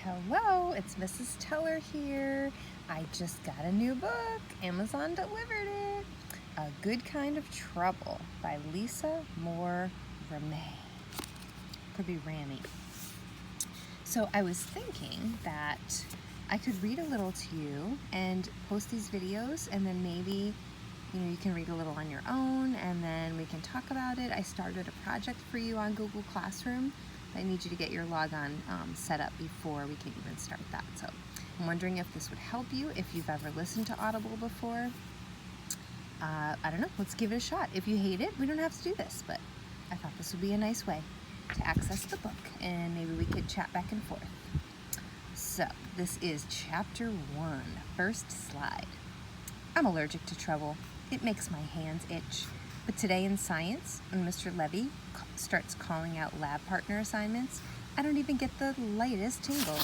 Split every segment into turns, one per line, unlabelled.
Hello, it's Mrs. Teller here. I just got a new book. Amazon delivered it. A Good Kind of Trouble by Lisa Moore Ramey. Could be Ramy. So I was thinking that I could read a little to you and post these videos, and then maybe you can read a little on your own, and then we can talk about it. I started a project for you on Google Classroom. I need you to get your logon set up before we can even start that. So I'm wondering if this would help you, if you've ever listened to Audible before. I don't know, let's give it a shot. If you hate it, we don't have to do this, but I thought this would be a nice way to access the book, and maybe we could chat back and forth. So this is chapter 1, first slide. I'm allergic to trouble. It makes my hands itch. But today in science, when Mr. Levy starts calling out lab partner assignments, I don't even get the lightest tingle.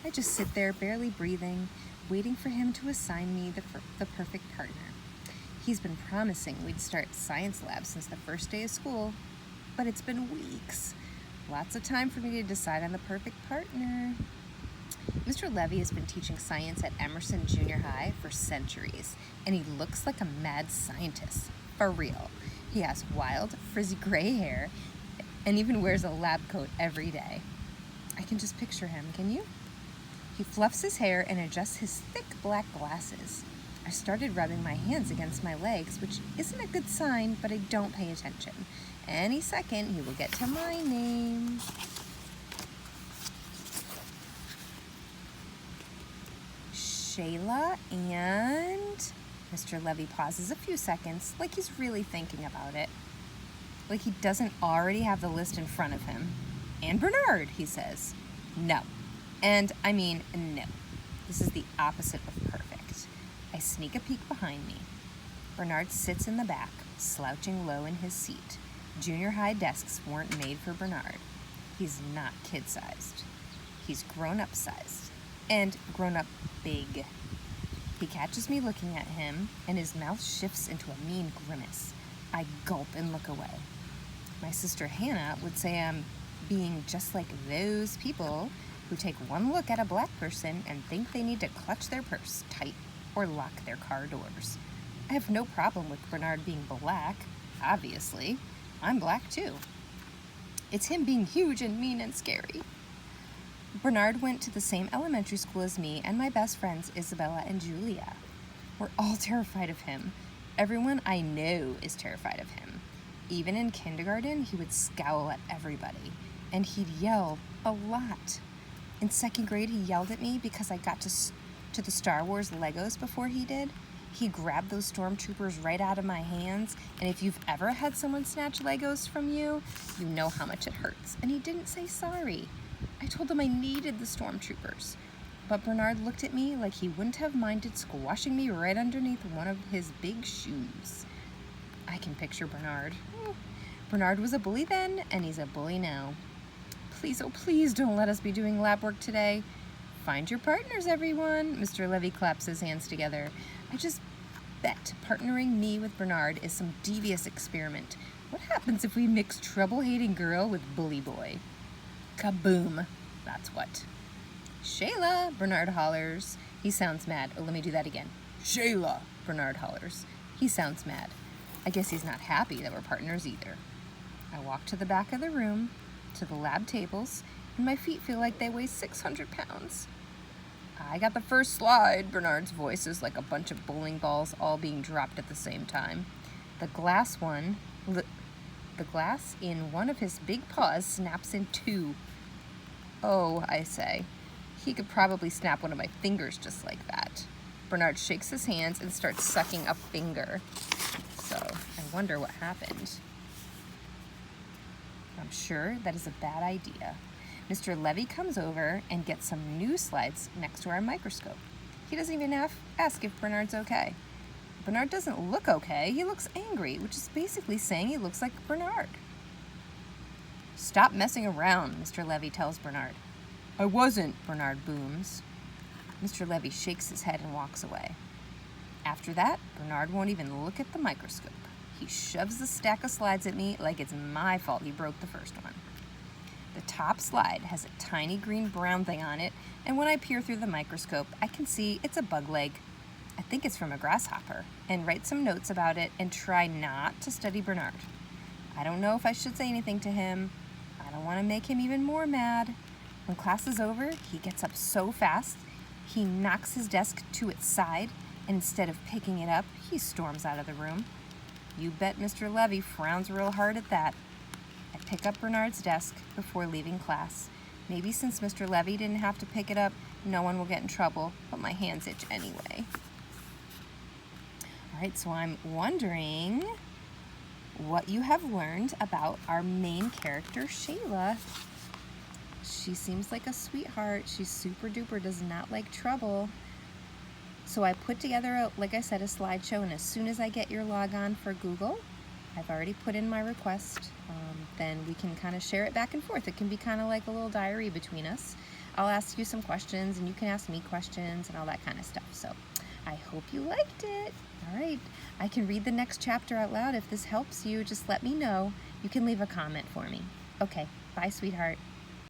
I just sit there barely breathing, waiting for him to assign me the perfect partner. He's been promising we'd start science lab since the first day of school, but it's been weeks. Lots of time for me to decide on the perfect partner. Mr. Levy has been teaching science at Emerson Junior High for centuries, and he looks like a mad scientist, for real. He has wild, frizzy gray hair, and even wears a lab coat every day. I can just picture him, can you? He fluffs his hair and adjusts his thick black glasses. I started rubbing my hands against my legs, which isn't a good sign, but I don't pay attention. Any second, he will get to my name. Shayla, and Mr. Levy pauses a few seconds, like he's really thinking about it. Like he doesn't already have the list in front of him. And Bernard, he says. No. And I mean, no. This is the opposite of perfect. I sneak a peek behind me. Bernard sits in the back, slouching low in his seat. Junior high desks weren't made for Bernard. He's not kid-sized. He's grown-up sized. And grown-up big. He catches me looking at him, and his mouth shifts into a mean grimace. I gulp and look away. My sister Hannah would say I'm being just like those people who take one look at a black person and think they need to clutch their purse tight or lock their car doors. I have no problem with Bernard being black, obviously. I'm black too. It's him being huge and mean and scary. Bernard went to the same elementary school as me and my best friends Isabella and Julia. We're all terrified of him. Everyone I know is terrified of him. Even in kindergarten, he would scowl at everybody, and he'd yell a lot. In second grade, he yelled at me because I got to the Star Wars Legos before he did. He grabbed those stormtroopers right out of my hands, and if you've ever had someone snatch Legos from you, you know how much it hurts. And he didn't say sorry. I told him I needed the stormtroopers, but Bernard looked at me like he wouldn't have minded squashing me right underneath one of his big shoes. I can picture Bernard. Bernard was a bully then, and he's a bully now. Please, oh please don't let us be doing lab work today. Find your partners, everyone. Mr. Levy claps his hands together. I just bet partnering me with Bernard is some devious experiment. What happens if we mix trouble-hating girl with bully boy? Kaboom, that's what. Shayla, Bernard hollers. He sounds mad. Oh, let me do that again. Shayla, Bernard hollers. He sounds mad. I guess he's not happy that we're partners either. I walk to the back of the room, to the lab tables, and my feet feel like they weigh 600 pounds. I got the first slide. Bernard's voice is like a bunch of bowling balls all being dropped at the same time. The glass in one of his big paws snaps in two. Oh, I say. He could probably snap one of my fingers just like that. Bernard shakes his hands and starts sucking a finger. So, I wonder what happened. I'm sure that is a bad idea. Mr. Levy comes over and gets some new slides next to our microscope. He doesn't even ask if Bernard's okay. Bernard doesn't look okay. He looks angry, which is basically saying he looks like Bernard. Stop messing around, Mr. Levy tells Bernard. I wasn't, Bernard booms. Mr. Levy shakes his head and walks away. After that, Bernard won't even look at the microscope. He shoves the stack of slides at me like it's my fault he broke the first one. The top slide has a tiny green-brown thing on it, and when I peer through the microscope, I can see it's a bug leg. I think it's from a grasshopper, and write some notes about it and try not to study Bernard. I don't know if I should say anything to him. I don't want to make him even more mad. When class is over, he gets up so fast, he knocks his desk to its side, and instead of picking it up, he storms out of the room. You bet Mr. Levy frowns real hard at that. I pick up Bernard's desk before leaving class. Maybe since Mr. Levy didn't have to pick it up, no one will get in trouble, but my hands itch anyway. All right, so I'm wondering what you have learned about our main character, Shayla. She seems like a sweetheart. She's super duper, does not like trouble. So I put together, like I said, a slideshow, and as soon as I get your logon for Google, I've already put in my request, then we can kind of share it back and forth. It can be kind of like a little diary between us. I'll ask you some questions, and you can ask me questions and all that kind of stuff. So I hope you liked it. All right, I can read the next chapter out loud. If this helps you, just let me know. You can leave a comment for me. Okay, bye, sweetheart.